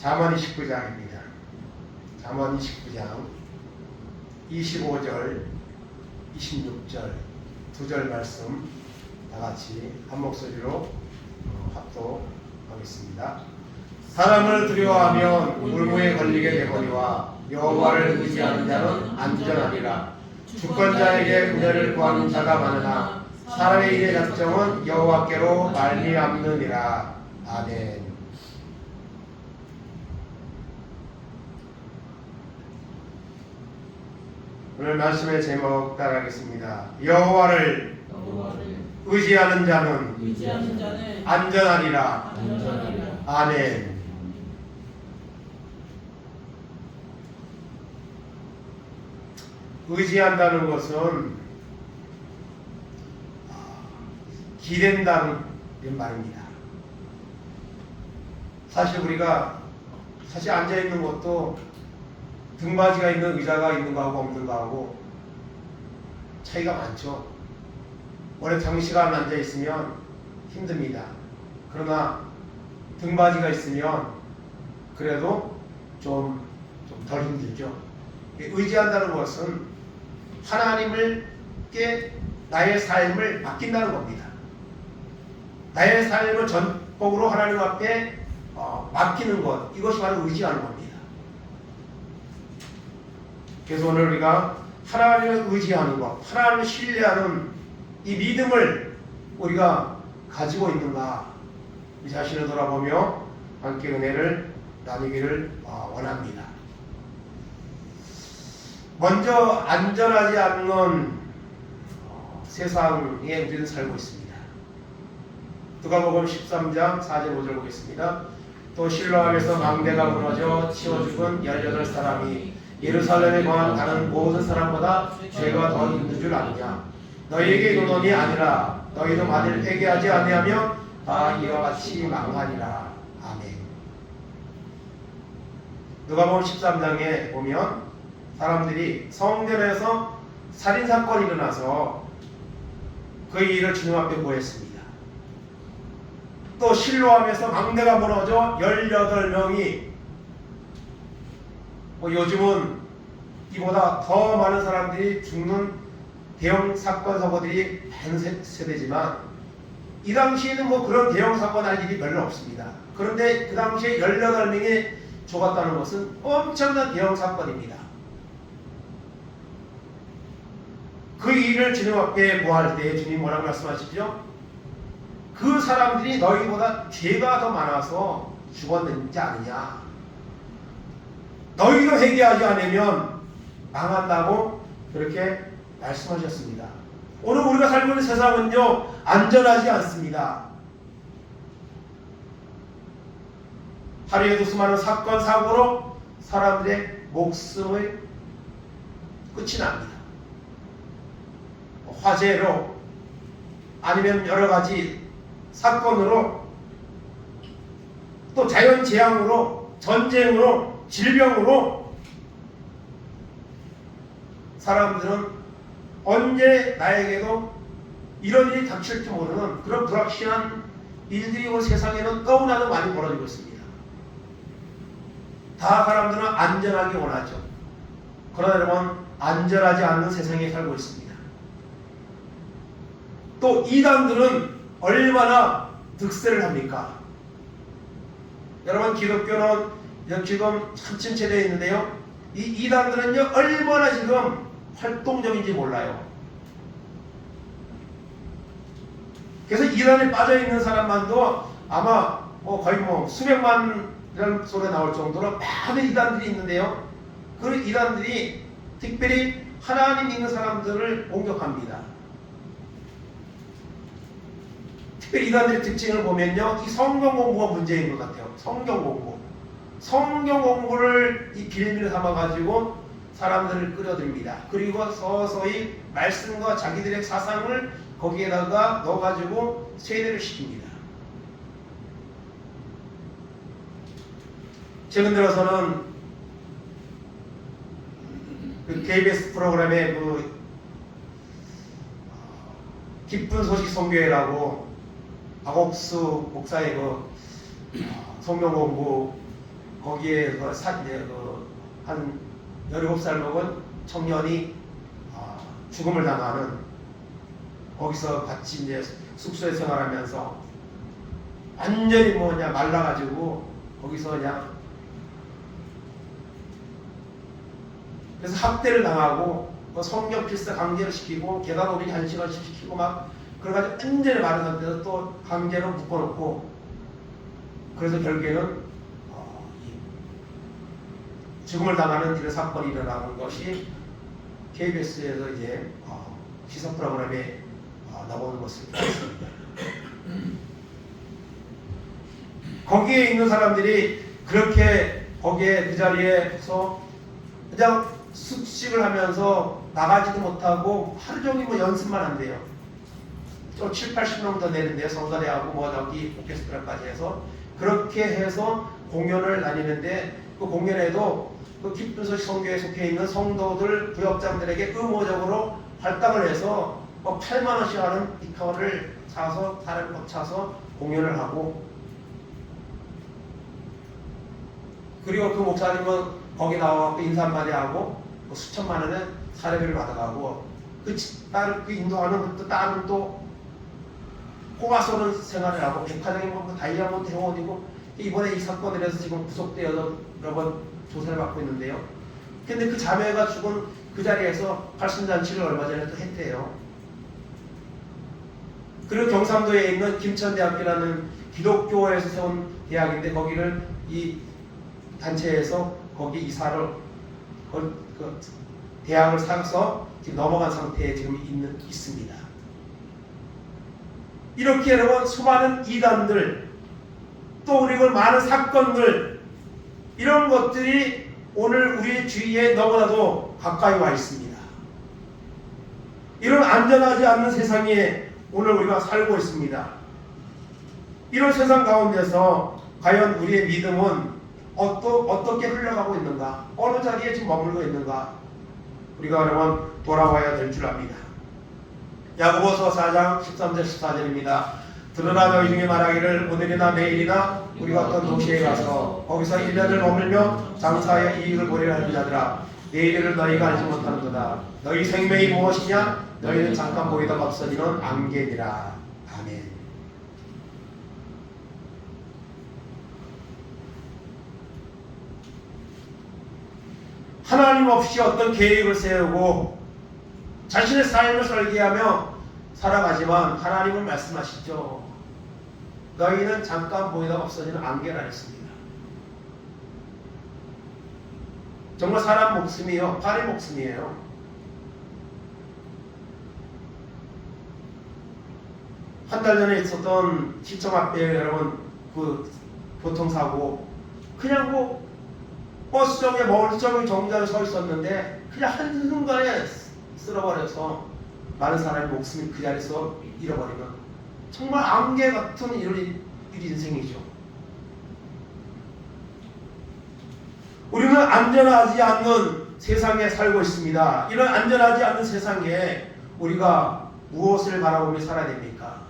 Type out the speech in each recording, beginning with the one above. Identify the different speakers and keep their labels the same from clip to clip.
Speaker 1: 잠언 29장입니다. 잠언 29장 25절, 26절 두 절 말씀 다 같이 한 목소리로 합독하겠습니다. 사람을 두려워하면 울무에 걸리게 되거니와 여호와를 의지하는 자는 안전하리라. 주권자에게 은혜를 구하는 자가 많으나 사람의 일의 작정은 여호와께로 말미암느니라. 아멘. 오늘 말씀의 제목 따라하겠습니다. 여호와를 의지하는 자는 안전하리라. 아멘. 의지한다는 것은 기댄다는 말입니다. 사실 우리가 앉아있는 것도 등받이가 있는 의자가 있는 거하고 없는 거하고 차이가 많죠. 오래 장시간 앉아있으면 힘듭니다. 그러나 등받이가 있으면 그래도 좀 덜 힘들죠. 의지한다는 것은 하나님께 나의 삶을 맡긴다는 겁니다. 나의 삶을 전폭으로 하나님 앞에 맡기는 것, 이것이 바로 의지하는 겁니다. 그래서 오늘 우리가 하나님을 의지하는 것, 하나님을 신뢰하는 이 믿음을 우리가 가지고 있는가, 이 자신을 돌아보며 함께 은혜를 나누기를 원합니다. 먼저 안전하지 않는 세상에 우리는 살고 있습니다. 누가복음 13장 4절 5절 보겠습니다. 또 실로암에서 망대가 무너져 치워 죽은 18사람이 예루살렘에 거한 다른 모든 사람보다 죄가 더 있는 줄 아느냐. 너희에게 이르노니 아니라 너희도 만일 회개하지 아니하면 다 이와 같이 망하리라. 아멘. 누가복음 13장에 보면 사람들이 성전에서 살인사건이 일어나서 그 일을 주님 앞에 보였습니다. 또 실로암에서 망대가 무너져 18명이 요즘은 이보다 더 많은 사람들이 죽는 대형 사건 사고들이 많은 세대지만 이 당시에는 그런 대형 사건 할 일이 별로 없습니다. 그런데 그 당시에 18명이 죽었다는 것은 엄청난 대형 사건입니다. 그 일을 주님 앞에 보할 때 주님 뭐라고 말씀하시죠? 그 사람들이 너희보다 죄가 더 많아서 죽었는지 아느냐. 너희도 회개하지 않으면 망한다고 그렇게 말씀하셨습니다. 오늘 우리가 살고 있는 세상은요, 안전하지 않습니다. 하루에도 수많은 사건, 사고로 사람들의 목숨의 끝이 납니다. 화재로 아니면 여러 가지 사건으로 또 자연재앙으로 전쟁으로 질병으로 사람들은 언제 나에게도 이런 일이 닥칠지 모르는 그런 불확실한 일들이 오늘 세상에는 너무나도 많이 벌어지고 있습니다. 다 사람들은 안전하기 원하죠. 그러나 여러분, 안전하지 않는 세상에 살고 있습니다. 또 이단들은 얼마나 득세를 합니까? 여러분, 기독교는 지금 참 침체되어 있는데요, 이 이단들은요 얼마나 지금 활동적인지 몰라요. 그래서 이단에 빠져있는 사람만도 아마 거의 수백만이라는 소리 나올 정도로 많은 이단들이 있는데요, 그 이단들이 특별히 하나님 믿는 사람들을 공격합니다. 특별히 이단들의 특징을 보면요, 이 성경 공부가 문제인 것 같아요. 성경 공부를 이 빌미를 삼아가지고 사람들을 끌어들입니다. 그리고 서서히 말씀과 자기들의 사상을 거기에다가 넣어가지고 세뇌를 시킵니다. 최근 들어서는 그 KBS 프로그램에 기쁜 소식 선교회라고 박옥수 목사의 성경 공부 거기 거기에 한 17살 먹은 청년이 죽음을 당하는, 거기서 같이 이제 숙소에 생활하면서 완전히 말라가지고 거기서 그냥, 그래서 학대를 당하고 성경 필사 강제로 시키고 계단오리 한시간 시키고 막 그래가지고 완전히 마른 상태에서 또 강제로 묶어놓고, 그래서 결국에는 죽음을 당하는 이런 사건이 일어나는 것이 KBS에서 이제 시사 프로그램에 나오는 것을 봤습니다. 거기에 있는 사람들이 그렇게 거기에 그 자리에서 그냥 숙식을 하면서 나가지도 못하고 하루 종일 연습만 한대요. 좀 7, 80명 더 내는데요. 성가대하고 저기 오케스트라까지 해서 그렇게 해서 공연을 다니는데, 그 공연에도 그 기쁜 소식 선교에 속해 있는 성도들 부역장들에게 의무적으로 할당을 해서 8만 원씩 하는 기타를 사서 사람을 차서 공연을 하고, 그리고 그 목사님은 거기 나와서 인사 한마디 하고 수천만 원의 사례비를 받아가고, 그 인도하는 그 딸은 또 꼬마 쏘는 생활을 하고, 백화점에 다이아몬드 회원이고, 이번에 이 사건을 해서 지금 구속되어서 여러 번 조사를 받고 있는데요. 근데 그 자매가 죽은 그 자리에서 팔순잔치를 얼마 전에 또 했대요. 그리고 경상도에 있는 김천대학교라는 기독교에서 세운 대학인데, 거기를 이 단체에서 거기 이사를 그 대학을 사서 지금 넘어간 상태에 지금 있습니다. 이렇게 여러분 수많은 이단들, 또 그리고 많은 사건들, 이런 것들이 오늘 우리 주위에 너무나도 가까이 와 있습니다. 이런 안전하지 않는 세상에 오늘 우리가 살고 있습니다. 이런 세상 가운데서 과연 우리의 믿음은 어떻게 흘러가고 있는가? 어느 자리에 지금 머물고 있는가? 우리가 여러분 돌아와야 될 줄 압니다. 야고보서 4장 13절 14절입니다. 들으나 너희 중에 말하기를 오늘이나 내일이나 우리가 어떤 도시에 가서 거기서 1년을 머물며 장사하여 이익을 보리라 하는 자들아, 내일을 너희가 알지 못하는도다. 너희 생명이 무엇이냐? 너희는 잠깐 보이다가 없어지는 안개니라. 아멘. 하나님 없이 어떤 계획을 세우고 자신의 삶을 설계하며 살아가지만 하나님은 말씀하시죠. 너희는 잠깐 보이다가 없어지는 안개라 했습니다. 정말 사람 목숨이요, 파리 목숨이에요. 한 달 전에 있었던 시청 앞에 여러분 그 교통사고, 그냥 버스정에 멀쩡히 정자로 서 있었는데 그냥 한순간에 쓸어버려서 많은 사람의 목숨이 그 자리에서 잃어버리면 정말 안개 같은 일이 인생이죠. 우리는 안전하지 않는 세상에 살고 있습니다. 이런 안전하지 않는 세상에 우리가 무엇을 바라보며 살아야 됩니까?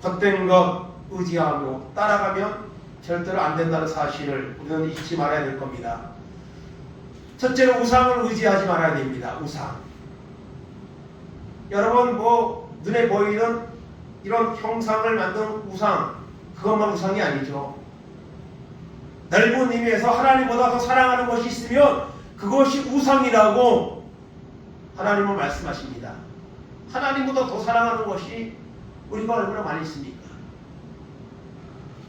Speaker 1: 헛된 것 의지하며 따라가면 절대로 안 된다는 사실을 우리는 잊지 말아야 될 겁니다. 첫째로 우상을 의지하지 말아야 됩니다. 우상. 여러분 눈에 보이는 이런 형상을 만든 우상, 그것만 우상이 아니죠. 넓은 의미에서 하나님보다 더 사랑하는 것이 있으면 그것이 우상이라고 하나님은 말씀하십니다. 하나님보다 더 사랑하는 것이 우리가 얼마나 많이 있습니까?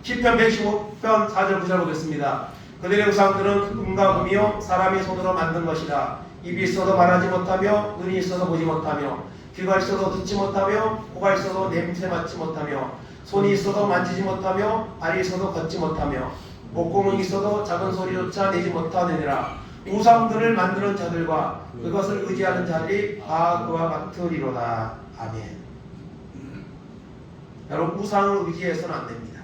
Speaker 1: 시편 115편 4절 9절 보겠습니다. 그들의 우상들은 금과 금이요 사람의 손으로 만든 것이라. 입이 있어도 말하지 못하며 눈이 있어도 보지 못하며 귀가 있어도 듣지 못하며 코가 있어도 냄새 맡지 못하며 손이 있어도 만지지 못하며 발이 있어도 걷지 못하며 목구멍이 있어도 작은 소리조차 내지 못하느니라. 우상들을 만드는 자들과 그것을 의지하는 자들이 다 그와 같으리로다. 아멘. 여러분, 우상을 의지해서는 안 됩니다.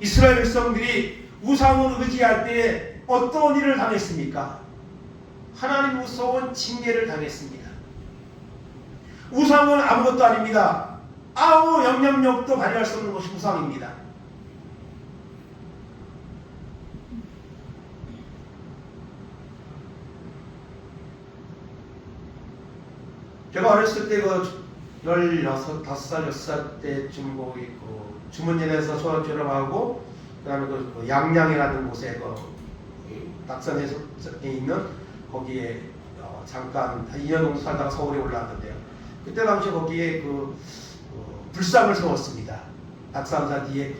Speaker 1: 이스라엘 백성들이 우상을 의지할 때 어떤 일을 당했습니까? 하나님 무서운 징계를 당했습니다. 우상은 아무것도 아닙니다. 아무 영향력도 발휘할 수 없는 것이 우상입니다. 제가 어렸을 때 그 16, 5살, 6살 때쯤 그 주문진에서 초등 졸업하고 그다음에 그 양양이라는 곳에 그 낙산에 있는 거기에 잠깐 한 2년 정도 살다가 서울에 올라왔는데요. 그때 당시 거기에 불상을 세웠습니다. 낙산사 뒤에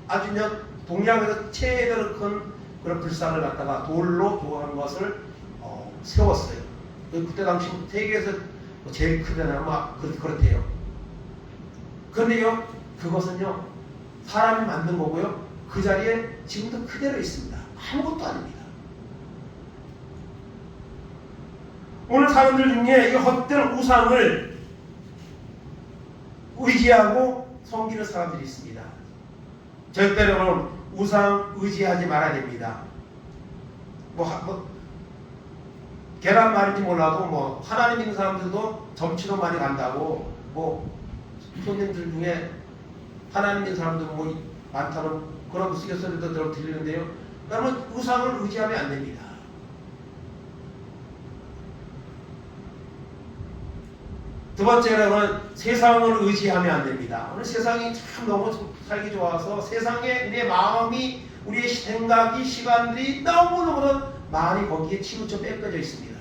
Speaker 1: 아주 그냥 동양에서 최대로 큰 그런 불상을 갖다가 돌로 조한 것을 세웠어요. 그때 당시 세계에서 제일 크다나 아마 그렇대요. 그런데요, 그것은요 사람이 만든 거고요. 그 자리에 지금도 그대로 있습니다. 아무것도 아닙니다. 오늘 사람들 중에 이 헛된 우상을 의지하고 섬기는 사람들이 있습니다. 절대로는 우상 의지하지 말아야 됩니다. 계란말인지 몰라도 하나님 믿는 사람들도 점치도 많이 간다고 손님들 중에 하나님 믿는 사람들 많다는 그런 우스갯소리도 들리는데요. 그러면 우상을 의지하면 안 됩니다. 두 번째로는 세상을 의지하면 안 됩니다. 오늘 세상이 참 너무 살기 좋아서 세상에 우리의 마음이, 우리의 생각이, 시간들이 너무너무 많이 거기에 치우쳐 뺏겨져 있습니다.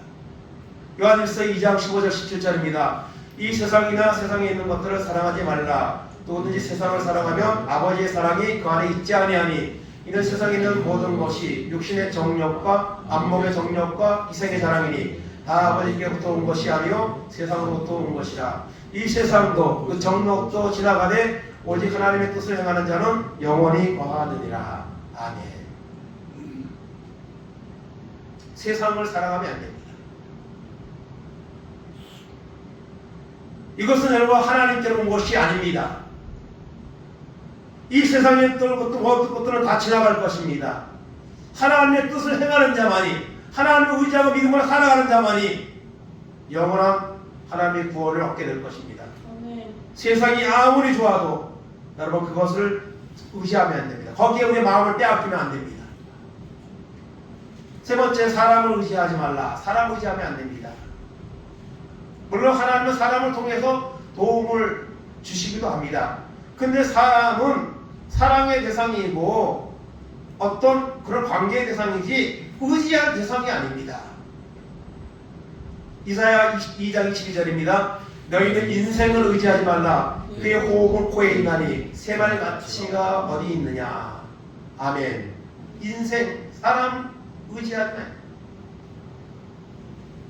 Speaker 1: 요한일서 2장 15절 17절입니다. 이 세상이나 세상에 있는 것들을 사랑하지 말라. 누구든지 세상을 사랑하면 아버지의 사랑이 그 안에 있지 아니하니 이는 세상에 있는 모든 것이 육신의 정욕과 안목의 정욕과 이생의 자랑이니 다 아버지께부터 온 것이 아니요 세상으로부터 온 것이라. 이 세상도 그 정욕도 지나가되 오직 하나님의 뜻을 행하는 자는 영원히 거하느니라. 아멘. 세상을 사랑하면 안 됩니다. 이것은 여러분 하나님께로 온 것이 아닙니다. 이 세상에 있던 것들은 다 지나갈 것입니다. 하나님의 뜻을 행하는 자만이, 하나님을 의지하고 믿음으로 살아가는 자만이 영원한 하나님의 구원을 얻게 될 것입니다. 아멘. 세상이 아무리 좋아도 여러분 그것을 의지하면 안 됩니다. 거기에 우리의 마음을 빼앗기면 안 됩니다. 세 번째, 사람을 의지하지 말라. 사람을 의지하면 안 됩니다. 물론 하나님은 사람을 통해서 도움을 주시기도 합니다. 근데 사람은 사랑의 대상이고 어떤 그런 관계의 대상이지 의지할 대상이 아닙니다. 이사야 2장 22절입니다. 너희는 인생을 의지하지 말라. 그의 호흡은 코에 있나니 새만의 가치가 어디 있느냐. 아멘. 인생, 사람 의지하지 말라.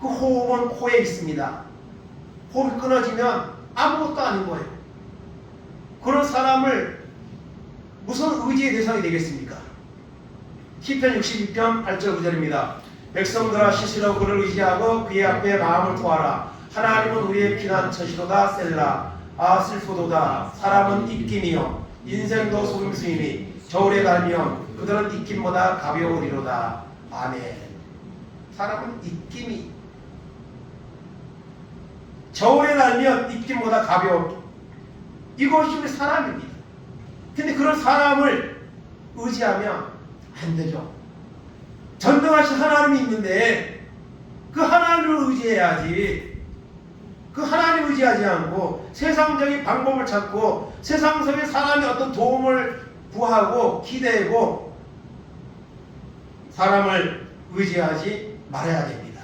Speaker 1: 그 호흡은 코에 있습니다. 호흡이 끊어지면 아무것도 아닌 거예요. 그런 사람을 무슨 의지의 대상이 되겠습니까? 시편 62편 8절 9절입니다. 백성들아 시시로 그를 의지하고 그의 앞에 마음을 토하라. 하나님은 우리의 피난처시로다. 셀라. 아 슬프도다. 사람은 입김이요 인생도 속임수이니 저울에 달면 그들은 입김보다 가벼우리로다. 아멘. 사람은 입김이, 저울에 달면 입김보다 가벼워. 이것이 우리 사람입니다. 근데 그런 사람을 의지하면 안 되죠. 전능하신 하나님이 있는데 그 하나님을 의지해야지. 그 하나님을 의지하지 않고 세상적인 방법을 찾고 세상 속에 사람이 어떤 도움을 구하고 기대고 사람을 의지하지 말아야 됩니다.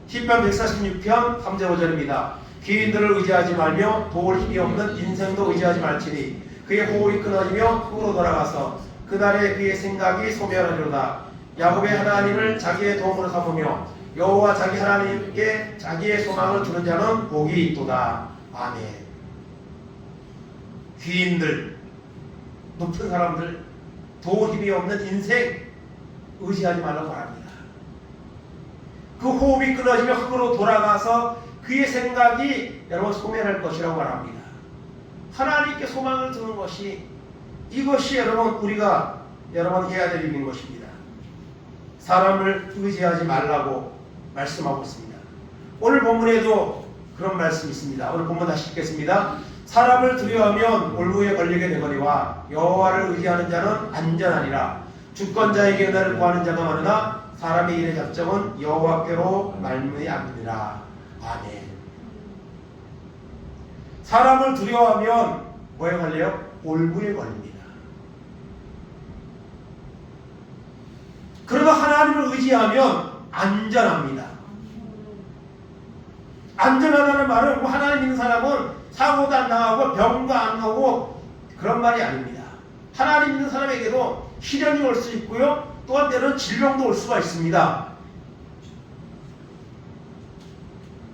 Speaker 1: 시편 146편 3절 5절입니다. 귀인들을 의지하지 말며 도울 힘이 없는 인생도 의지하지 말지니 그의 호흡이 끊어지며 흙으로 돌아가서 그날에 그의 생각이 소멸하리로다. 야곱의 하나님을 자기의 도움으로 삼으며 여호와 자기 하나님께 자기의 소망을 두는 자는 복이 있도다. 아멘. 귀인들, 높은 사람들, 도울 힘이 없는 인생 의지하지 말라고 말합니다. 그 호흡이 끊어지며 흙으로 돌아가서 그의 생각이 여러분 소멸할 것이라고 말합니다. 하나님께 소망을 두는 것이, 이것이 여러분 우리가 여러분 해야 될 일인 것입니다. 사람을 의지하지 말라고 말씀하고 있습니다. 오늘 본문에도 그런 말씀이 있습니다. 오늘 본문 다시 읽겠습니다. 사람을 두려워하면 올무에 걸리게 되거니와 여호와를 의지하는 자는 안전하니라. 주권자에게 은혜를 구하는 자가 많으나 사람의 일의 작정은 여호와께로 말미암느니라. 아멘. 사람을 두려워하면 뭐에 걸려요? 올무에 걸립니다. 그러나 하나님을 의지하면 안전합니다. 안전하다는 말은 하나님 믿는 사람은 사고도 안 나가고 병도 안 오고 그런 말이 아닙니다. 하나님 믿는 사람에게도 시련이 올 수 있고요. 또한 때로는 질병도 올 수가 있습니다.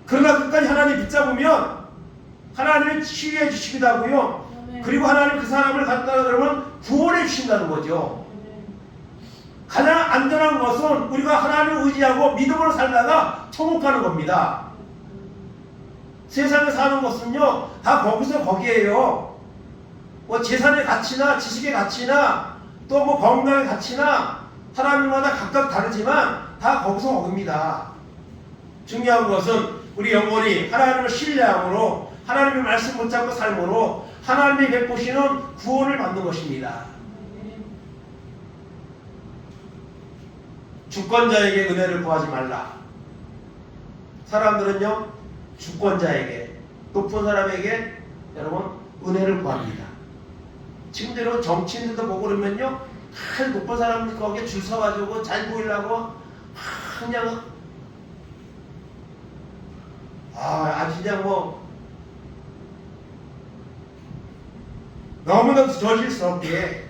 Speaker 1: 그러나 끝까지 하나님 붙잡으면 하나님을 치유해 주시기도 하고요. 그리고 하나님 그 사람을 갖다가 그러면 구원해 주신다는 거죠. 가장 안전한 것은 우리가 하나님을 의지하고 믿음으로 살다가 천국 가는 겁니다. 세상에 사는 것은요 다 거기서 거기에요. 뭐 재산의 가치나 지식의 가치나 또 뭐 건강의 가치나 사람마다 각각 다르지만 다 거기서 거깁니다. 중요한 것은 우리 영혼이 하나님을 신뢰함으로 하나님의 말씀 붙잡고 삶으로 하나님이 베푸시는 구원을 받는 것입니다. 주권자에게 은혜를 구하지 말라. 사람들은요 주권자에게 높은 사람에게 여러분 은혜를 구합니다. 지금대로 정치인들도 보고 그러면요 높은 사람들 거기에 줄 서가지고 잘 보이려고 그냥 아주 그냥 뭐 너무나도 저질스럽게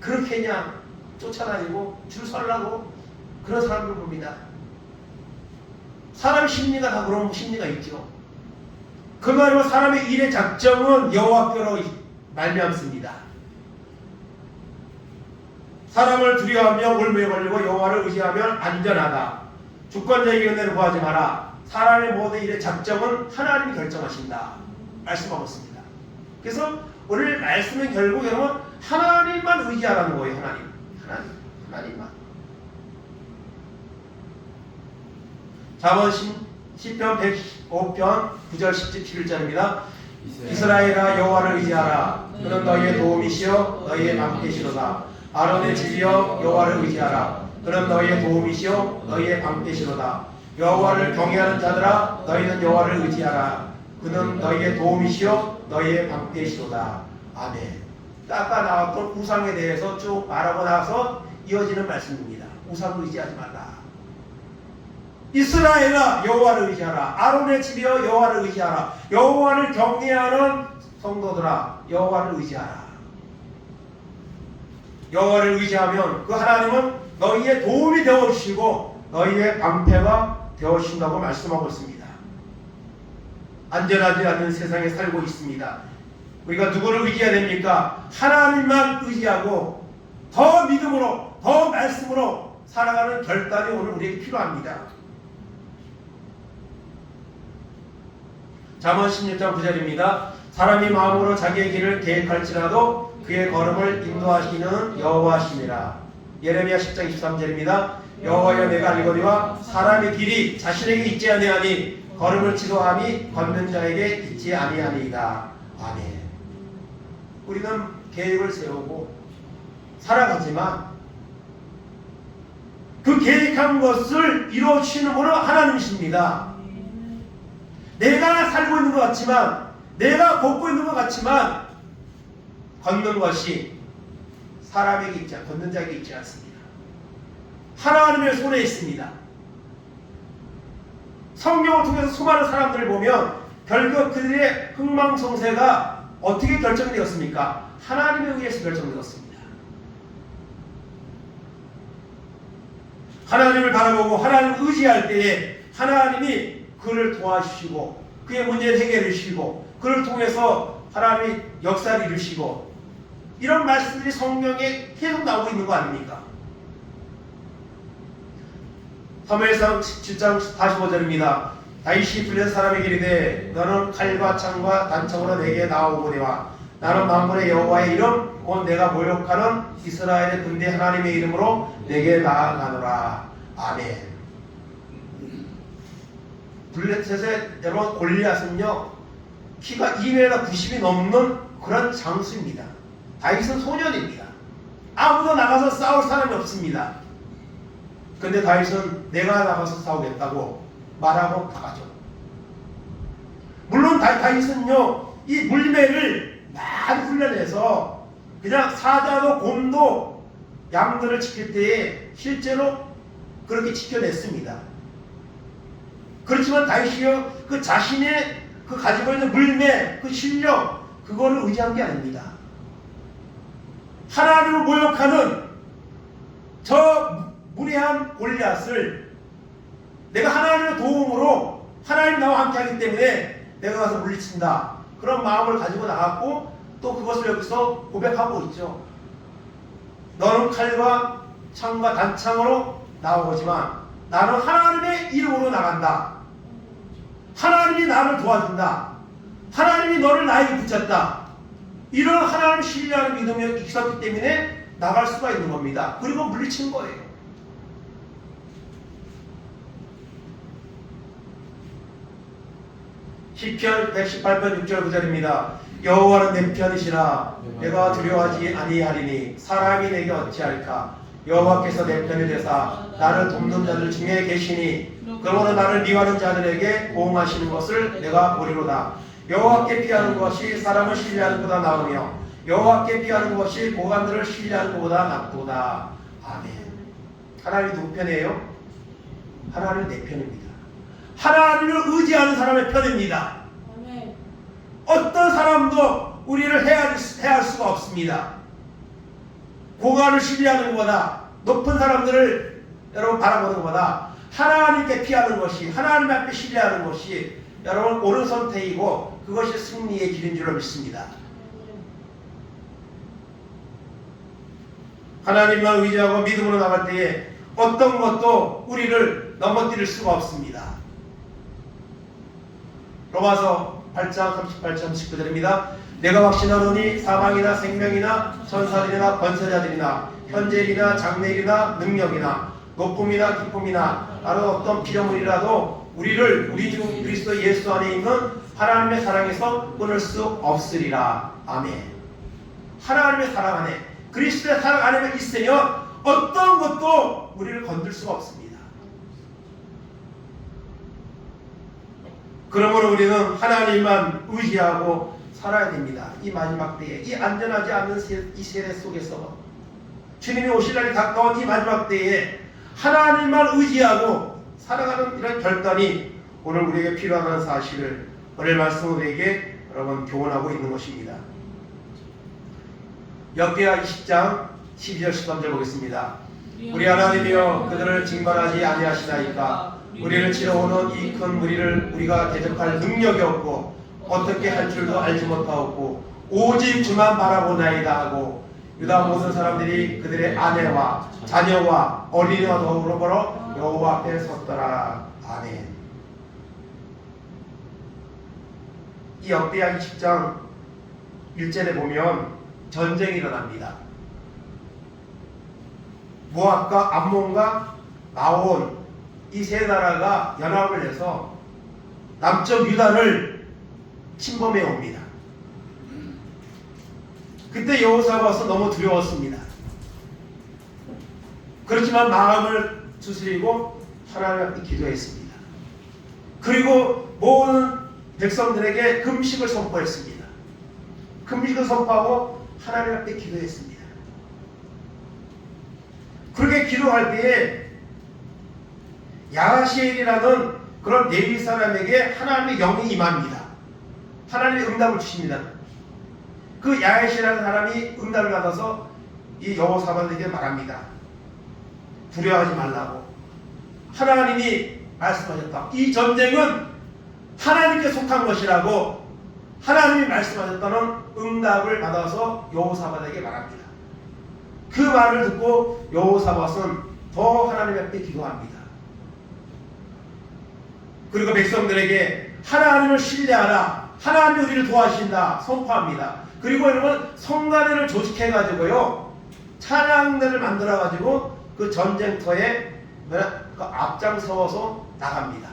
Speaker 1: 그렇게 그냥 쫓아다니고 줄 서려고 그런 사람들 봅니다. 사람 심리가 다 그런 심리가 있죠. 그 말로 사람의 일의 작정은 여호와께로 말미암습니다. 사람을 두려워하며 올무에 걸리고 여호와를 의지하면 안전하다. 주권자에게 은혜를 구하지 마라. 사람의 모든 일의 작정은 하나님이 결정하신다. 말씀하고 있습니다. 그래서 오늘 말씀은 결국 여러분 하나님만 의지하라는 거예요. 하나님만. 잠언 시편 105편 9절 10절 11절입니다. 이스라엘아 여호와를 의지하라. 그는 너희의 도움이시여 너희의 방패시로다. 아론의 집이여 여호와를 의지하라. 그는 너희의 도움이시여 너희의 방패시로다. 여호와를 경외하는 자들아 너희는 여호와를 의지하라. 그는 너희의 도움이시여 너희의 방패시로다. 아멘. 아까 나왔던 우상에 대해서 쭉 말하고 나서 이어지는 말씀입니다. 우상을 의지하지 말라. 이스라엘아 여호와를 의지하라. 아론의 집이여 여호와를 의지하라. 여호와를 경외하는 성도들아 여호와를 의지하라. 여호와를 의지하면 그 하나님은 너희의 도움이 되어주시고 너희의 방패가 되어주신다고 말씀하고 있습니다. 안전하지 않는 세상에 살고 있습니다. 우리가 누구를 의지해야 됩니까? 하나님만 의지하고 더 믿음으로 더 말씀으로 살아가는 결단이 오늘 우리에게 필요합니다. 잠언 16장 9절입니다. 사람이 마음으로 자기의 길을 계획할지라도 그의 걸음을 인도하시는 여호와시니라. 예레미야 10장 23절입니다. 여호와여 내가 알거니와 사람의 길이 자신에게 있지 아니하니 걸음을 지도함이 걷는 자에게 있지 아니하니이다. 아멘. 우리는 계획을 세우고 살아가지만 그 계획한 것을 이루어주시는 분은 하나님이십니다. 내가 살고 있는 것 같지만 내가 걷고 있는 것 같지만 걷는 것이 사람에게 있지 않고 걷는 자에게 있지 않습니다. 하나님의 손에 있습니다. 성경을 통해서 수많은 사람들을 보면 결국 그들의 흥망성쇠가 어떻게 결정되었습니까? 하나님에 의해서 결정되었습니다. 하나님을 바라보고 하나님을 의지할 때에 하나님이 그를 도와주시고 그의 문제를 해결해 주시고 그를 통해서 하나님이 역사를 이루시고 이런 말씀들이 성경에 계속 나오고 있는 거 아닙니까? 사무엘상 17장 45절입니다. 다윗이 불린 사람에게 이르되 너는 칼과 창과 단창으로 내게 나아오거니와 나는 만군의 여호와의 이름 곧 내가 모욕하는 이스라엘의 군대 하나님의 이름으로 내게 나아가노라. 아멘. 블레셋의 여러분 골리앗은요 키가 2m 90이 넘는 그런 장수입니다. 다윗은 소년입니다. 아무도 나가서 싸울 사람이 없습니다. 근데 다윗은 내가 나가서 싸우겠다고 말하고 나가죠. 물론 다윗은요, 이 물매를 많이 훈련해서 그냥 사자도 곰도 양들을 지킬 때에 실제로 그렇게 지켜냈습니다. 그렇지만 다윗이요, 그 자신의 그 가지고 있는 물매, 그 실력, 그거를 의지한 게 아닙니다. 하나님을 모욕하는 저 무례한 골리앗을 내가 하나님의 도움으로 하나님 나와 함께 하기 때문에 내가 가서 물리친다, 그런 마음을 가지고 나갔고, 또 그것을 여기서 고백하고 있죠. 너는 칼과 창과 단창으로 나오지만 나는 하나님의 이름으로 나간다. 하나님이 나를 도와준다. 하나님이 너를 나에게 붙였다. 이런 하나님을 신뢰하는 믿음이 있었기 때문에 나갈 수가 있는 겁니다. 그리고 물리친 거예요. 시편 118편 6절 9절입니다. 여호와는 내 편이시라. 내가 두려워하지 아니하리니 사람이 내게 어찌할까. 여호와께서 내 편이 되사 나를 돕는 자들 중에 계시니 그러므로 나를 미워하는 자들에게 보응하시는 것을 내가 보리로다. 여호와께 피하는 것이 사람을 신뢰하는 것보다 나으며 여호와께 피하는 것이 고관들을 신뢰하는 것보다 낫도다. 아멘. 하나님이 누구 편이에요? 하나님은 내 편입니다. 하나님을 의지하는 사람의 편입니다. 아멘. 어떤 사람도 우리를 해할 수가 없습니다. 고관을 신뢰하는 것보다, 높은 사람들을 여러분 바라보는 것보다 하나님께 피하는 것이, 하나님 앞에 신뢰하는 것이 여러분 옳은 선택이고 그것이 승리의 길인 줄로 믿습니다. 하나님만 의지하고 믿음으로 나갈 때에 어떤 것도 우리를 넘어뜨릴 수가 없습니다. 로마서 8장 38절 19절입니다. 내가 확신하노니 사망이나 생명이나 천사들이나 권세자들이나 현재일이나 장래일이나 능력이나 높음이나 기쁨이나 다른 어떤 피조물이라도 우리를 우리 주 그리스도 예수 안에 있는 하나님의 사랑에서 끊을 수 없으리라. 아멘. 하나님의 사랑 안에, 그리스도의 사랑 안에 있으면 어떤 것도 우리를 건들 수가 없습니다. 그러므로 우리는 하나님만 의지하고 살아야 됩니다. 이 마지막 때에, 이 안전하지 않는 이 세대 속에서 주님이 오실 날이 가까운 이 마지막 때에 하나님만 의지하고 살아가는 이런 결단이 오늘 우리에게 필요하다는 사실을 오늘 말씀으로 우리에게 여러분 교훈하고 있는 것입니다. 역대하 20장 12절 13절 보겠습니다. 우리 하나님이여 그들을 징벌하지 아니하시나이까. 우리를 치러오는 이 큰 무리를 우리가 대적할 능력이 없고 어떻게 할 줄도 알지 못하였고 오직 주만 바라보나이다 하고 유다 모든 사람들이 그들의 아내와 자녀와 어린이와 더불어 여호와 앞에 섰더라. 아멘. 이 역대하 20장 1절에 보면 전쟁이 일어납니다. 모압과 암몬과 마온 이 세 나라가 연합을 해서 남쪽 유다를 침범해 옵니다. 그때 여호사밧은 너무 두려웠습니다. 그렇지만 마음을 추스리고 하나님 앞에 기도했습니다. 그리고 모든 백성들에게 금식을 선포했습니다. 금식을 선포하고 하나님 앞에 기도했습니다. 그렇게 기도할 때에 야시엘이라는 그런 레위 사람에게 하나님의 영이 임합니다. 하나님의 응답을 주십니다. 그 야시엘이라는 사람이 응답을 받아서 이 여호사밧에게 말합니다. 두려워하지 말라고. 하나님이 말씀하셨다. 이 전쟁은 하나님께 속한 것이라고 하나님이 말씀하셨다는 응답을 받아서 여호사밧에게 말합니다. 그 말을 듣고 여호사밧은 더 하나님 앞에 기도합니다. 그리고 백성들에게 하나님을 신뢰하라, 하나님이 우리를 도와주신다 선포합니다. 그리고 여러분 성가대를 조직해가지고요 찬양대를 만들어가지고 그 전쟁터에 그 앞장서서 나갑니다.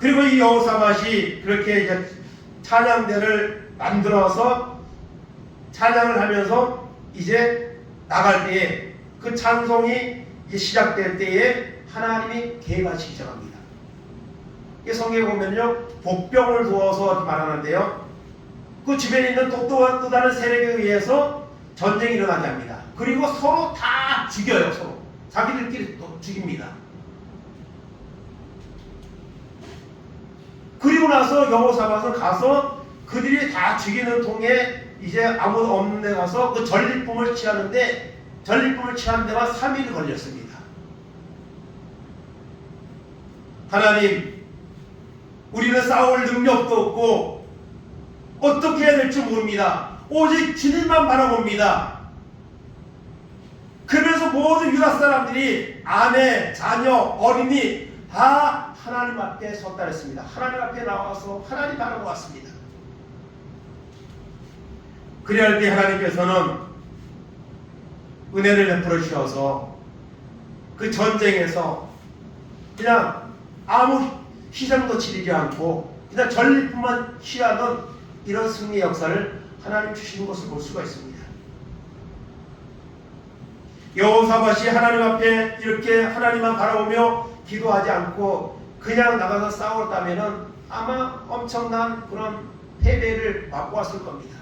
Speaker 1: 그리고 이 여호사밧이 그렇게 이제 찬양대를 만들어서 찬양을 하면서 이제 나갈 때에 그 찬송이 이제 시작될 때에 하나님이 개입하시기 시작합니다. 이 성경에 보면요, 복병을 두어서 이렇게 말하는데요, 그 주변에 있는 또 다른 세력에 의해서 전쟁이 일어나게 합니다. 그리고 서로 다 죽여요. 서로 자기들끼리 또 죽입니다. 그리고 나서 여호사밧은 가서 그들이 다 죽이는 통에 이제 아무도 없는 데 가서 그 전리품을 취하는데, 전리품을 취하는 데만 3일이 걸렸습니다. 하나님, 우리는 싸울 능력도 없고 어떻게 해야 될지 모릅니다. 오직 주님만 바라봅니다. 그러면서 모든 유다 사람들이 아내, 자녀, 어린이 다 하나님 앞에 섰다 했습니다. 하나님 앞에 나와서 하나님 바라보았습니다. 그래야 할 때 하나님께서는 은혜를 베풀어 주셔서 그 전쟁에서 그냥 아무 희생도 치르지 않고 그냥 전리품만 취하던 이런 승리 역사를 하나님 주시는 것을 볼 수가 있습니다. 여호사밧이 하나님 앞에 이렇게 하나님만 바라보며 기도하지 않고 그냥 나가서 싸웠다면 아마 엄청난 그런 패배를 맛보았을 겁니다.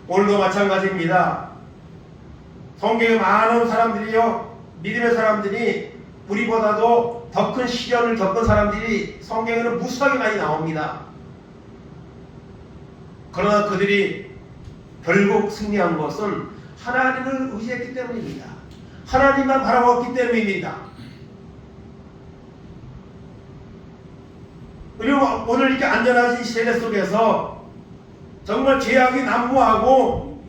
Speaker 1: 오늘도 마찬가지입니다. 성경에 많은 사람들이요, 믿음의 사람들이 우리보다도 더 큰 시련을 겪은 사람들이 성경에는 무수하게 많이 나옵니다. 그러나 그들이 결국 승리한 것은 하나님을 의지했기 때문입니다. 하나님만 바라봤기 때문입니다. 그리고 오늘 이렇게 안전하신 세대 속에서 정말 죄악이 난무하고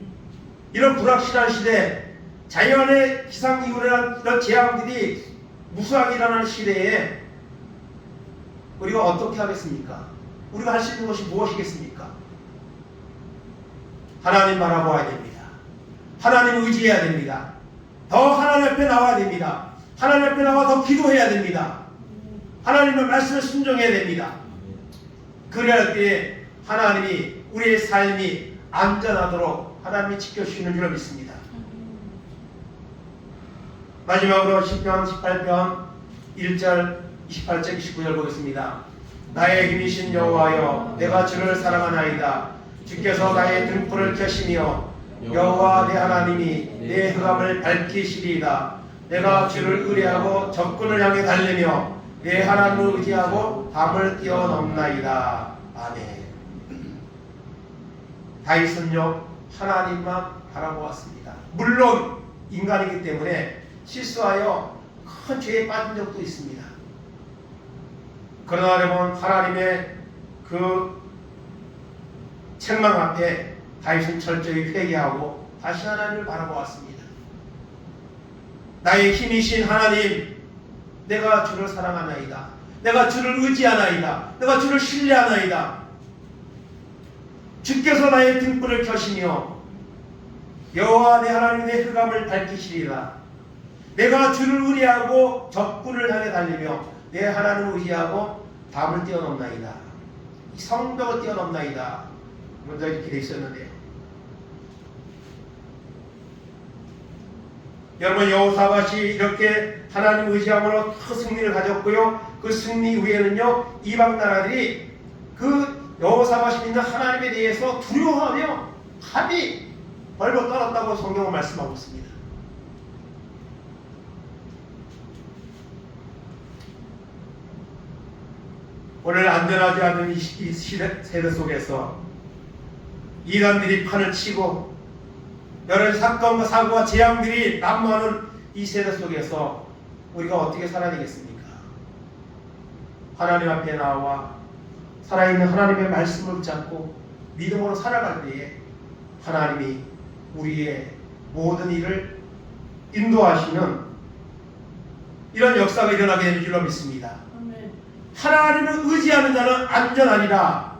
Speaker 1: 이런 불확실한 시대, 자연의 기상이후라는 이런 재앙들이 무수하게 일어나는 시대에 우리가 어떻게 하겠습니까? 우리가 할 수 있는 것이 무엇이겠습니까? 하나님 바라보아야 됩니다. 하나님 의지해야 됩니다. 더 하나님 앞에 나와야 됩니다. 하나님 앞에 나와 더 기도해야 됩니다. 하나님의 말씀을 순종해야 됩니다. 그래야 할 때에 하나님이 우리의 삶이 안전하도록 하나님이 지켜주시는 줄 믿습니다. 마지막으로 시편 18편 1절 28절 29절 보겠습니다. 나의 힘이신 여호와여, 내가 주를 사랑하나이다. 주께서 나의 등불을 켜시며 여호와 내 하나님이 내 흑암을 밝히시리이다. 내가 주를 의뢰하고 적군을 향해 달리며 내 하나님을 의지하고 밤을 뛰어넘나이다. 아멘. 다윗은요, 하나님만 바라보았습니다. 물론 인간이기 때문에 실수하여 큰 죄에 빠진 적도 있습니다. 그러나 여러분, 하나님의 그 책망 앞에 다윗은 철저히 회개하고 다시 하나님을 바라보았습니다. 나의 힘이신 하나님, 내가 주를 사랑하나이다. 내가 주를 의지하나이다. 내가 주를 신뢰하나이다. 주께서 나의 등불을 켜시며 여호와 내 하나님 내 흑암을 밝히시리라. 내가 주를 의뢰하고 적군을 향해 달리며 내 하나님을 의지하고 밤을 뛰어넘나이다. 이 성벽을 뛰어넘나이다. 먼저 이렇게 되어 있었는데요. 여러분, 여호사밧이 이렇게 하나님 의지함으로 큰 승리를 가졌고요. 그 승리 후에는요, 이방 나라들이 그 여호사밧이 믿는 하나님에 대해서 두려워하며 합이 벌벌 떨었다고 성경은 말씀하고 있습니다. 오늘 안전하지 않은 이 세대 속에서 이단들이 판을 치고 여러 사건과 사고와 재앙들이 난무하는 이 세대 속에서 우리가 어떻게 살아야 되겠습니까? 하나님 앞에 나와 살아있는 하나님의 말씀을 붙잡고 믿음으로 살아갈 때에 하나님이 우리의 모든 일을 인도하시는 이런 역사가 일어나게 되는 줄로 믿습니다. 하나님을 의지하는 자는 안전하리라.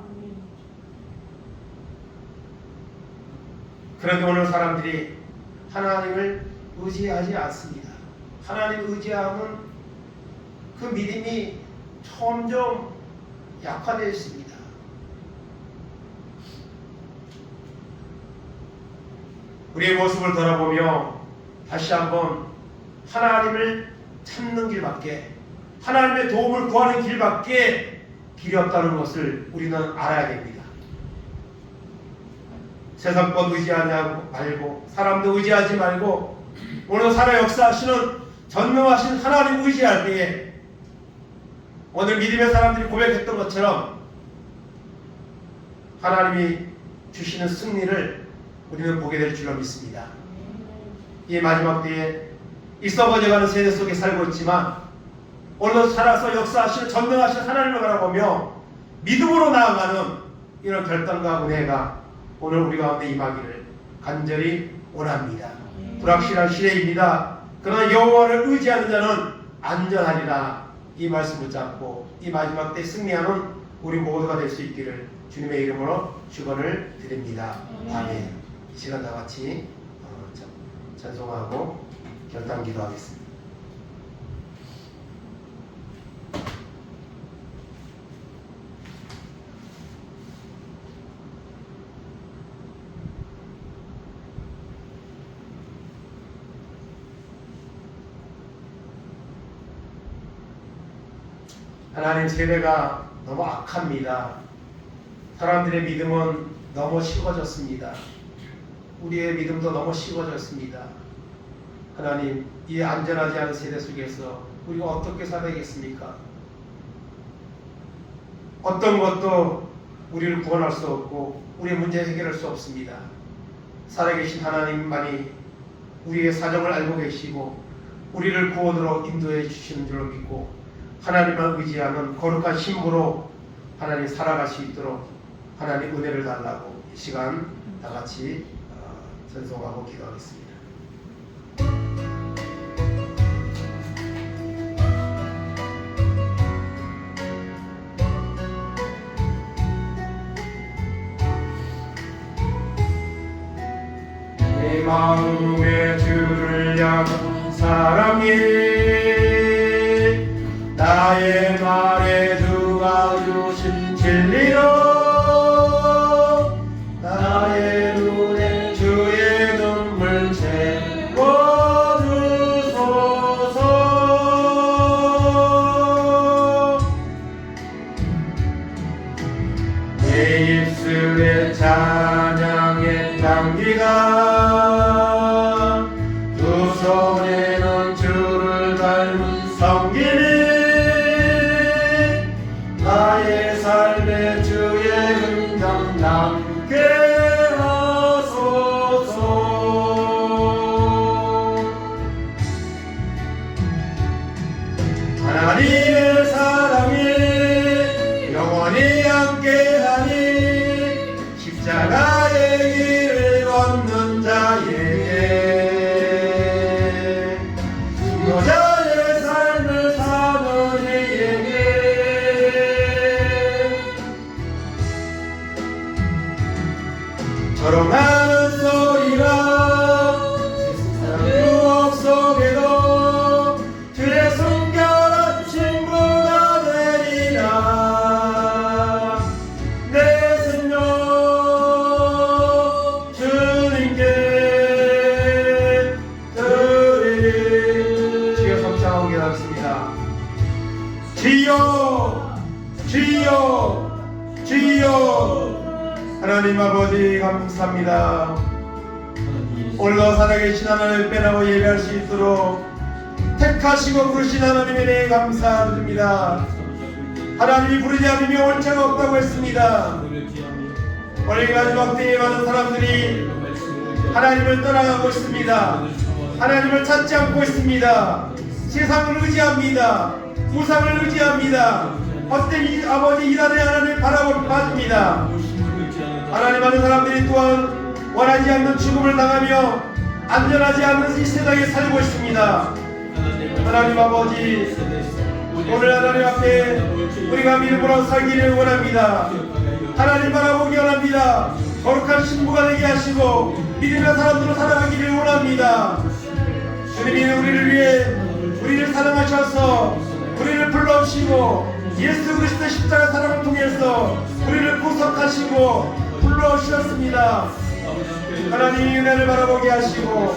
Speaker 1: 그런데 오늘 사람들이 하나님을 의지하지 않습니다. 하나님을 의지하면 그 믿음이 점점 약화되어 있습니다. 우리의 모습을 돌아보며 다시 한번 하나님을 찾는 길밖에, 하나님의 도움을 구하는 길밖에 길이 없다는 것을 우리는 알아야 됩니다. 세상 것 의지하지 말고, 사람도 의지하지 말고, 오늘 살아 역사하시는 전능하신 하나님 의지할 때에 오늘 믿음의 사람들이 고백했던 것처럼 하나님이 주시는 승리를 우리는 보게 될 줄로 믿습니다. 이 마지막 때에 썩어져가는 세대 속에 살고 있지만 오늘 살아서 역사하시는 전능하신 하나님을 바라보며 믿음으로 나아가는 이런 결단과 은혜가 오늘 우리 가운데 임하기를 간절히 원합니다. 불확실한 시대입니다. 그러나 여호와를 의지하는 자는 안전하리라. 이 말씀 붙잡고 이 마지막 때 승리하는 우리 모두가 될 수 있기를 주님의 이름으로 축원을 드립니다. 아멘. 이 시간 다 같이 찬송하고 결단 기도하겠습니다. 하나님, 세대가 너무 악합니다. 사람들의 믿음은 너무 식어졌습니다. 우리의 믿음도 너무 식어졌습니다. 하나님, 이 안전하지 않은 세대 속에서 우리가 어떻게 살아야겠습니까? 어떤 것도 우리를 구원할 수 없고 우리의 문제 해결할 수 없습니다. 살아계신 하나님만이 우리의 사정을 알고 계시고 우리를 구원으로 인도해 주시는 줄로 믿고 하나님만 의지하는 거룩한 신부로 하나님 살아갈 수 있도록 하나님 은혜를 달라고 이 시간 다 같이 찬송하고 기도하겠습니다. 내 마음에 주를 향한 사랑이 나의 말에 주가 주신 진리로 나의 눈에 주의 눈물 채워주소서. 내 입술에 찬양의 향기가 두 손에는 주를 닮은 성기니 나의 삶에 주의 흔적 남게 하소서. 하나님의 사랑이 영원히 함께하니 십자가의 길을 걷는 자에게 여자의 삶을 사는 이에게 조롱하는 소리가 세상 유혹 속에도 주의 순결한 친구가 되리라. 내 생명 주님께 드리리. 주여 성창하고 기도하겠습니다. 주여 주여 주여. 하나님 아버지 감사합니다. 오늘도 살아계신 하나님을 빼라고 예배할 수 있도록 택하시고 부르신 하나님에 대해 감사드립니다. 하나님이 부르지 않으면 올 자가 없다고 했습니다. 오늘 이 마지막 때에 많은 사람들이 하나님을 떠나가고 있습니다. 하나님을 찾지 않고 있습니다. 세상을 의지합니다. 우상을 의지합니다. 헛된 아버지 이단의 하나님을 바라보고 빠집니다. 하나님, 많은 사람들이 또한 원하지 않는 죽음을 당하며 안전하지 않은 이 세상에 살고 있습니다. 하나님 아버지, 오늘 하나님 앞에 우리가 믿음으로 살기를 원합니다. 하나님 바라보기 원합니다. 거룩한 신부가 되게 하시고 믿음의 사람들로 살아가기를 원합니다. 주님이 우리를 위해 우리를 사랑하셔서 우리를 불러오시고 예수 그리스도 십자가 사랑을 통해서 우리를 구속하시고 불러오셨습니다. 하나님 이 은혜를 바라보게 하시고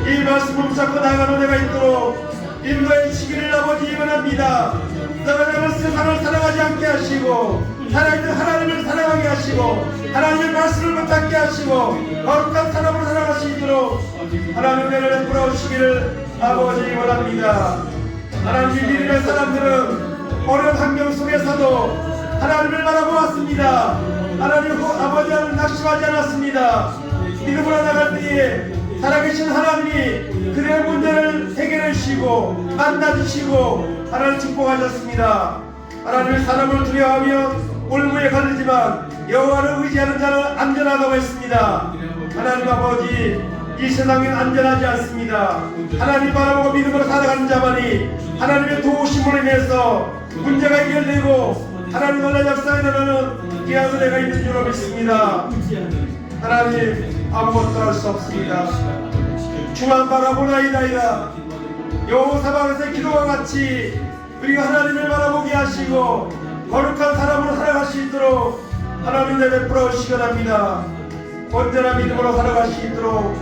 Speaker 1: 이 말씀을 붙잡고 나가는 은혜가 있도록 인도해 주시기를 아버지 원합니다. 너희는 세상을 사랑하지 않게 하시고 하나님을 사랑하게 하시고 하나님의 말씀을 붙잡게 하시고 거룩한 사람으로 살아갈 수 있도록 하나님 은혜를 베풀어 주시기를 아버지 원합니다. 하나님 믿음의 사람들은 어려운 환경 속에서도 하나님을 바라보았습니다. 하나님 아버지는 낙심하지 않았습니다. 믿음으로 나갈 때에 살아계신 하나님이 그들의 문제를 해결해 주시고 만나주시고 하나님 축복하셨습니다. 하나님의 사람을 두려워하며 올무에 걸리지만 여호와를 의지하는 자는 안전하다고 했습니다. 하나님 아버지 이 세상엔 안전하지 않습니다. 하나님 바라보고 믿음으로 살아가는 자만이 하나님의 도우심으로 인해서 문제가 해결되고 하나님 놀라운 역사에 나가는 귀한 은혜가 있는 줄로 믿습니다. 하나님 아무것도 할 수 없습니다. 주만 바라보나이다이다. 여호사박에서의 기도와 같이 우리가 하나님을 바라보게 하시고 거룩한 사람으로 살아갈 수 있도록 하나님 내 베풀어 주시기랍니다. 온전한 믿음으로 살아갈 수 있도록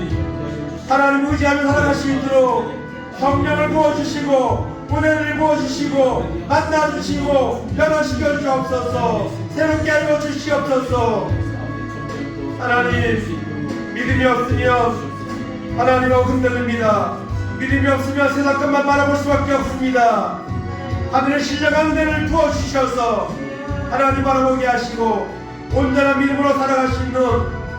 Speaker 1: 하나님 의지하며 살아갈 수 있도록 성령을 부어주시고 은혜를 부어주시고 만나주시고 변화시켜 주옵소서. 새롭게 하여 주시옵소서. 하나님 믿음이 없으면 하나님하고 흔들립니다. 믿음이 없으면 세상 것만 바라볼 수밖에 없습니다. 하늘의 신령한 은혜를 부어주셔서 하나님 바라보게 하시고 온전한 믿음으로 살아갈 수 있는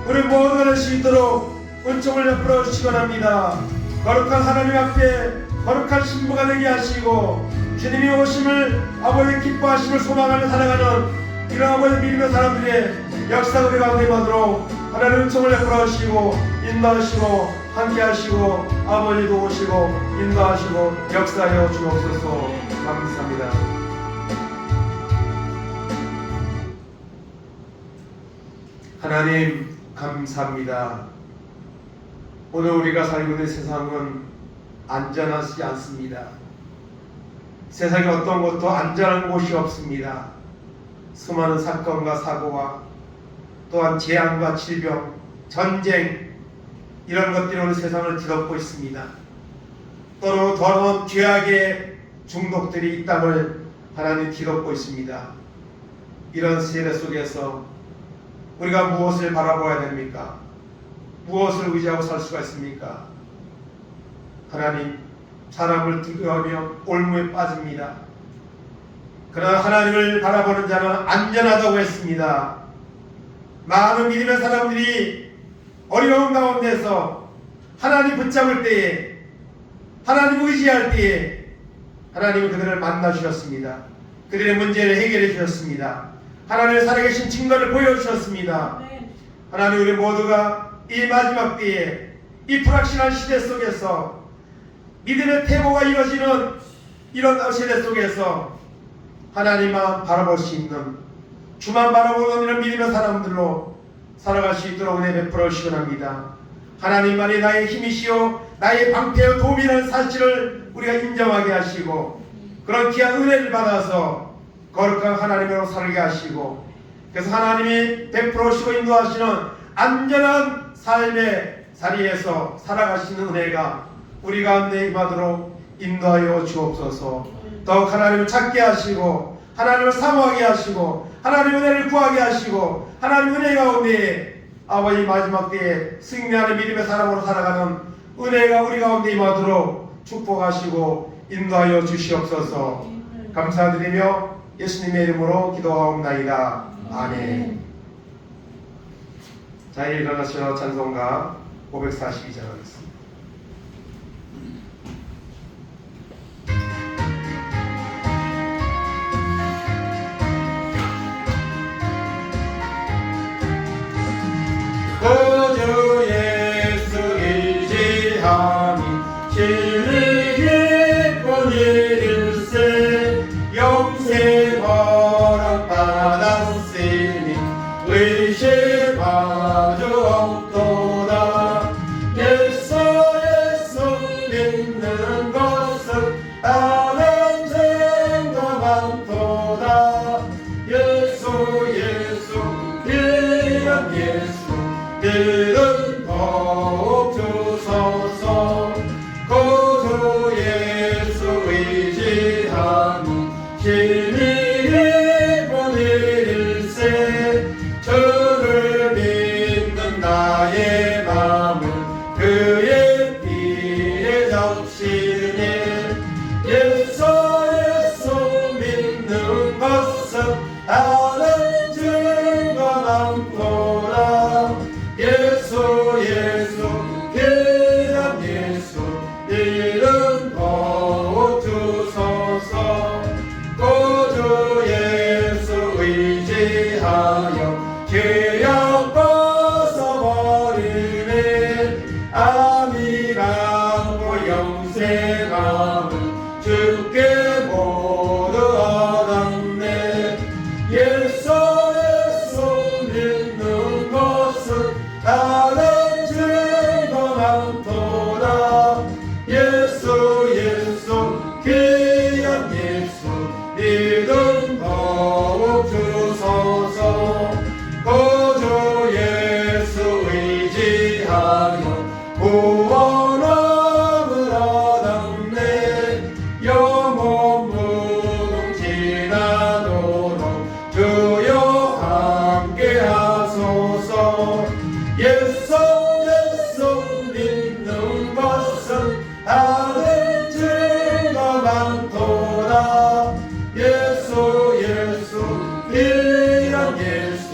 Speaker 1: 우리 모두가 될 수 있도록 은총을 베풀어 주시기 바랍니다. 거룩한 하나님 앞에 거룩한 신부가 되게 하시고 주님이 오심을 아버지의 기뻐하심을 소망하며 살아가는 이런 아버지 믿음의 사람들의 역사가 우리 가운데 임하도록 하나님 은총을 베풀어 주시고 인도하시고 함께하시고 아버지 도우시고 인도하시고 역사하여 주옵소서. 감사합니다. 하나님 감사합니다. 오늘 우리가 살고 있는 세상은 안전하지 않습니다. 세상에 어떤 것도 안전한 곳이 없습니다. 수많은 사건과 사고와 또한 재앙과 질병, 전쟁 이런 것들이 오늘 세상을 뒤덮고 있습니다. 또는 더러운 죄악의 중독들이 이 땅을 하나님 뒤덮고 있습니다. 이런 세대 속에서 우리가 무엇을 바라보아야 됩니까? 무엇을 의지하고 살 수가 있습니까? 하나님, 사람을 두려워하며 올무에 빠집니다. 그러나 하나님을 바라보는 자는 안전하다고 했습니다. 많은 믿음의 사람들이 어려운 가운데서 하나님 붙잡을 때에 하나님 의지할 때에 하나님은 그들을 만나 주셨습니다. 그들의 문제를 해결해 주셨습니다. 하나님의 살아계신 증거를 보여주셨습니다. 하나님 우리 모두가 이 마지막 때에 이 불확실한 시대 속에서 믿음의 태보가 이루어지는 이런 세대 속에서 하나님만 바라볼 수 있는 주만 바라보는 이런 믿음의 사람들로 살아갈 수 있도록 은혜 베풀어 주시기 합니다. 하나님만이 나의 힘이시오 나의 방패요 도움이라는 사실을 우리가 인정하게 하시고 그런 귀한 은혜를 받아서 거룩한 하나님으로 살게 하시고 그래서 하나님이 베풀어 주시고 인도하시는 안전한 삶의 자리에서 살아가시는 은혜가 우리 가운데 임하도록 인도하여 주옵소서. 더욱 하나님을 찾게 하시고 하나님을 사모하게 하시고 하나님의 은혜를 구하게 하시고 하나님의 은혜 가운데 아버지 마지막 때에 승리하는 믿음의 사람으로 살아가는 은혜가 우리 가운데 임하도록 축복하시고 인도하여 주시옵소서. 감사드리며 예수님의 이름으로 기도하옵나이다. 아멘. 자, 일어나시어 찬송가 542장 하겠습니다.
Speaker 2: 구주 예수 의지함이 진리 깊은 일일세 영생 허락 받았으니 의심하주 없도다 예수 예수 이름 더욱 주소서. 구주 예수 의지하는 시민이 보낼세. 주를 믿는 나의 마음은 그의 피에 적시네. 예수 믿는 것은 아는 증거 많도다. 예수 귀한 예수 이름 더욱 주소서. 구주 예수 의지하여 죄악 벗어버리네. 아미 강고 영생함은 주께 모두 얻었네. 예수 믿는 것은 다른 증거 많도다. 예수 귀한 예수 이름 더욱 주소서. 구주 예수 의지하여 구원함을 얻었네. 영원 무궁 지나도록 주여 함께 하소서. 예수 믿는 것은 아는 증거 많도다. 예수 귀한 예수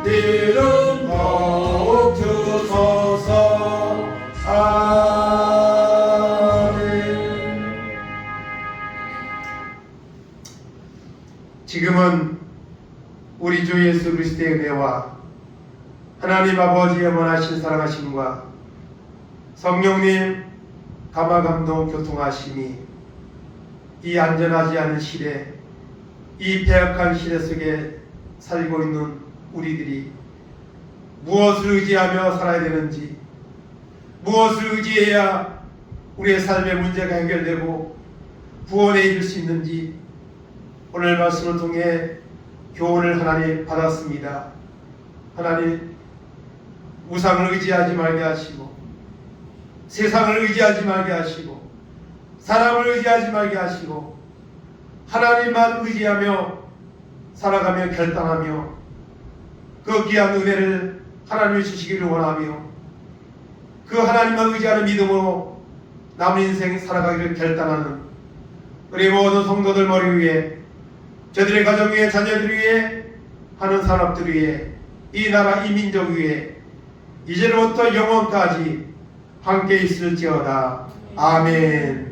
Speaker 2: 이름 더욱 주소서. 아멘.
Speaker 1: 지금은 우리 주 예수 그리스도의 은혜와 하나님 아버지의 원하신 사랑하심과 성령님 감화감동 교통하심이 이 안전하지 않은 시대, 이 배악한 시대 속에 살고 있는 우리들이 무엇을 의지하며 살아야 되는지, 무엇을 의지해야 우리의 삶의 문제가 해결되고 구원에 이를 수 있는지 오늘 말씀을 통해 교훈을 하나님 받았습니다. 하나님, 우상을 의지하지 말게 하시고 세상을 의지하지 말게 하시고 사람을 의지하지 말게 하시고 하나님만 의지하며 살아가며 결단하며 그 귀한 은혜를 하나님이 주시기를 원하며 그 하나님만 의지하는 믿음으로 남은 인생 살아가기를 결단하는 우리 모든 성도들 머리 위에, 저들의 가정 위에, 자녀들 위에, 하는 산업들 위에, 이 나라 이 민족 위에 이제부터 영원까지 함께 있을지어다. 아멘.